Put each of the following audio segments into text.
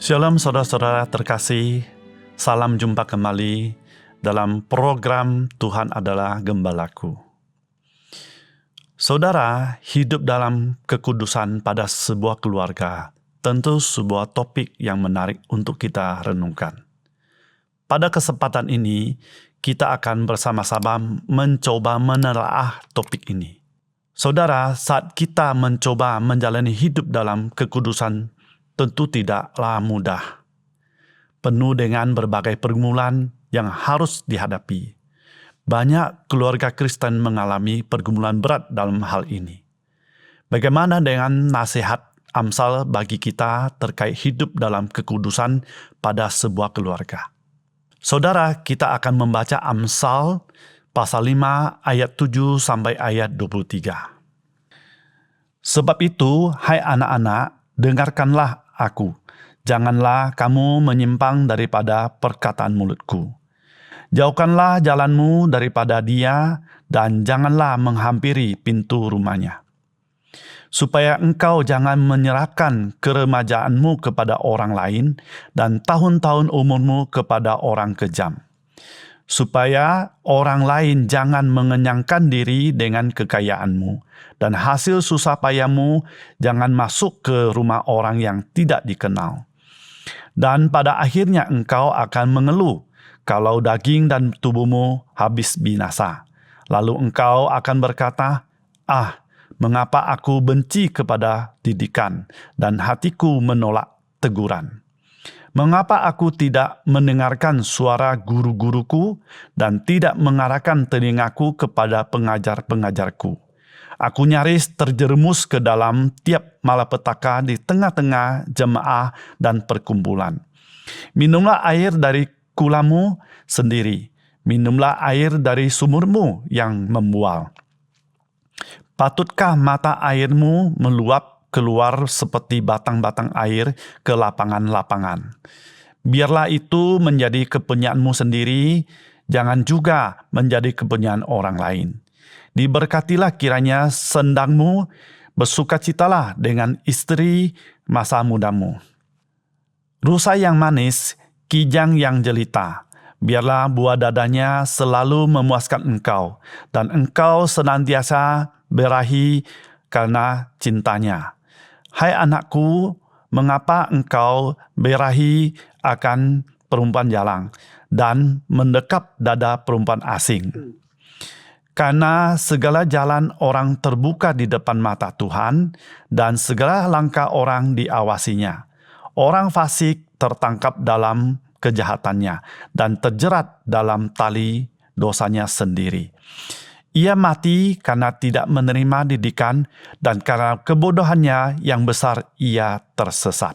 Shalom saudara-saudara terkasih, salam jumpa kembali dalam program Tuhan adalah Gembalaku. Saudara, hidup dalam kekudusan pada sebuah keluarga tentu sebuah topik yang menarik untuk kita renungkan. Pada kesempatan ini, kita akan bersama-sama mencoba menelaah topik ini. Saudara, saat kita mencoba menjalani hidup dalam kekudusan tentu tidaklah mudah. Penuh dengan berbagai pergumulan yang harus dihadapi. Banyak keluarga Kristen mengalami pergumulan berat dalam hal ini. Bagaimana dengan nasihat Amsal bagi kita terkait hidup dalam kekudusan pada sebuah keluarga? Saudara, kita akan membaca Amsal pasal 5 ayat 7 sampai ayat 23. Sebab itu, hai anak-anak, dengarkanlah aku, janganlah kamu menyimpang daripada perkataan mulutku. Jauhkanlah jalanmu daripada dia, dan janganlah menghampiri pintu rumahnya. Supaya engkau jangan menyerahkan keremajaanmu kepada orang lain, dan tahun-tahun umurmu kepada orang kejam. Supaya orang lain jangan mengenyangkan diri dengan kekayaanmu, dan hasil susah payahmu jangan masuk ke rumah orang yang tidak dikenal. Dan pada akhirnya engkau akan mengeluh kalau daging dan tubuhmu habis binasa. Lalu engkau akan berkata, mengapa aku benci kepada didikan dan hatiku menolak teguran? Mengapa aku tidak mendengarkan suara guru-guruku dan tidak mengarahkan telingaku kepada pengajar-pengajarku? Aku nyaris terjerumus ke dalam tiap malapetaka di tengah-tengah jemaah dan perkumpulan. Minumlah air dari kulamu sendiri. Minumlah air dari sumurmu yang membual. Patutkah mata airmu meluap keluar seperti batang-batang air ke lapangan-lapangan? Biarlah itu menjadi kepunyaanmu sendiri, jangan juga menjadi kepunyaan orang lain. Diberkatilah kiranya sendangmu, bersukacitalah dengan istri masa mudamu. Rusa yang manis, kijang yang jelita, biarlah buah dadanya selalu memuaskan engkau, dan engkau senantiasa berahi karena cintanya. Hai anakku, mengapa engkau berahi akan perempuan jalang, dan mendekap dada perempuan asing? Karena segala jalan orang terbuka di depan mata Tuhan, dan segala langkah orang diawasinya. Orang fasik tertangkap dalam kejahatannya, dan terjerat dalam tali dosanya sendiri. Ia mati karena tidak menerima didikan, dan karena kebodohannya yang besar ia tersesat.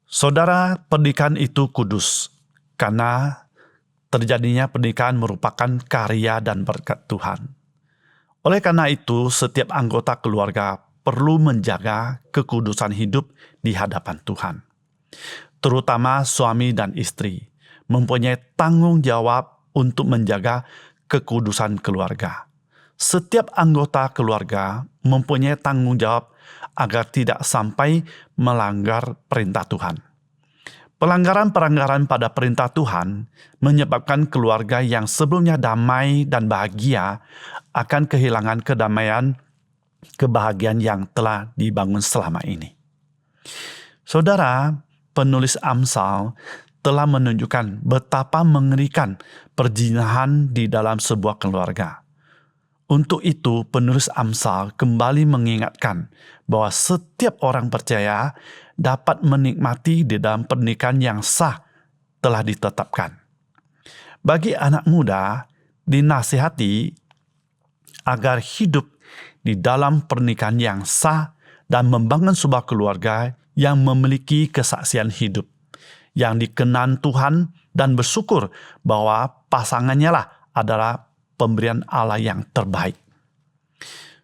Saudara, pernikahan itu kudus, karena terjadinya pernikahan merupakan karya dan berkat Tuhan. Oleh karena itu, setiap anggota keluarga perlu menjaga kekudusan hidup di hadapan Tuhan. Terutama suami dan istri mempunyai tanggung jawab untuk menjaga kekudusan keluarga. Setiap anggota keluarga mempunyai tanggung jawab agar tidak sampai melanggar perintah Tuhan. Pelanggaran-pelanggaran pada perintah Tuhan menyebabkan keluarga yang sebelumnya damai dan bahagia akan kehilangan kedamaian, kebahagiaan yang telah dibangun selama ini. Saudara, penulis Amsal telah menunjukkan betapa mengerikan perzinahan di dalam sebuah keluarga. Untuk itu, penulis Amsal kembali mengingatkan bahwa setiap orang percaya dapat menikmati di dalam pernikahan yang sah telah ditetapkan. Bagi anak muda, dinasihati agar hidup di dalam pernikahan yang sah dan membangun sebuah keluarga yang memiliki kesaksian hidup, yang dikenan Tuhan, dan bersyukur bahwa pasangannya lah adalah pemberian Allah yang terbaik.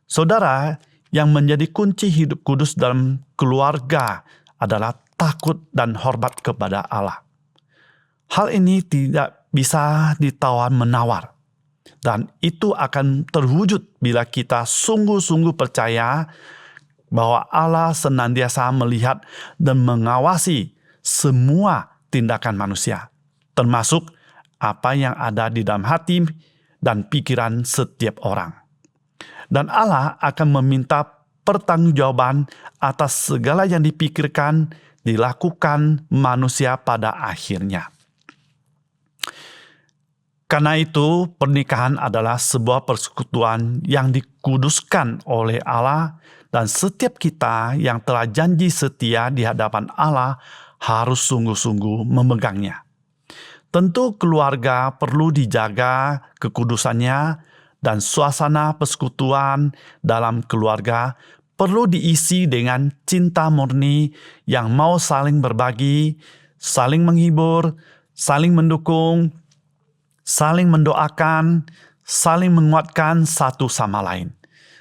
Saudara, yang menjadi kunci hidup kudus dalam keluarga adalah takut dan hormat kepada Allah. Hal ini tidak bisa ditawar-menawar, dan itu akan terwujud bila kita sungguh-sungguh percaya bahwa Allah senantiasa melihat dan mengawasi semua tindakan manusia, termasuk apa yang ada di dalam hati dan pikiran setiap orang. Dan Allah akan meminta pertanggungjawaban atas segala yang dipikirkan, dilakukan manusia pada akhirnya. Karena itu, pernikahan adalah sebuah persekutuan yang dikuduskan oleh Allah, dan setiap kita yang telah janji setia di hadapan Allah harus sungguh-sungguh memegangnya. Tentu keluarga perlu dijaga kekudusannya, dan suasana persekutuan dalam keluarga perlu diisi dengan cinta murni yang mau saling berbagi, saling menghibur, saling mendukung, saling mendoakan, saling menguatkan satu sama lain,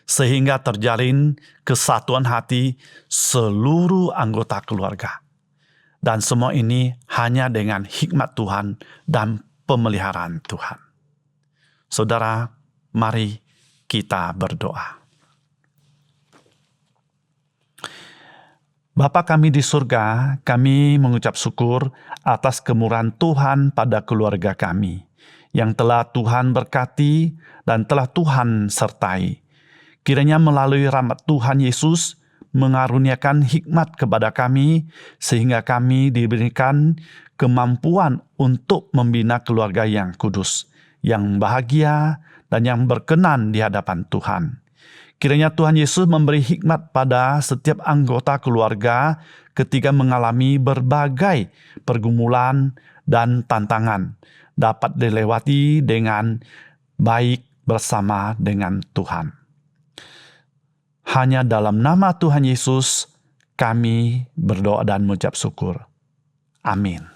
sehingga terjalin kesatuan hati seluruh anggota keluarga. Dan semua ini hanya dengan hikmat Tuhan dan pemeliharaan Tuhan. Saudara, mari kita berdoa. Bapa kami di surga, kami mengucap syukur atas kemurahan Tuhan pada keluarga kami, yang telah Tuhan berkati dan telah Tuhan sertai. Kiranya melalui rahmat Tuhan Yesus mengaruniakan hikmat kepada kami, sehingga kami diberikan kemampuan untuk membina keluarga yang kudus, yang bahagia, dan yang berkenan di hadapan Tuhan. Kiranya Tuhan Yesus memberi hikmat pada setiap anggota keluarga ketika mengalami berbagai pergumulan dan tantangan, dapat dilewati dengan baik bersama dengan Tuhan. Hanya dalam nama Tuhan Yesus kami berdoa dan mengucap syukur. Amin.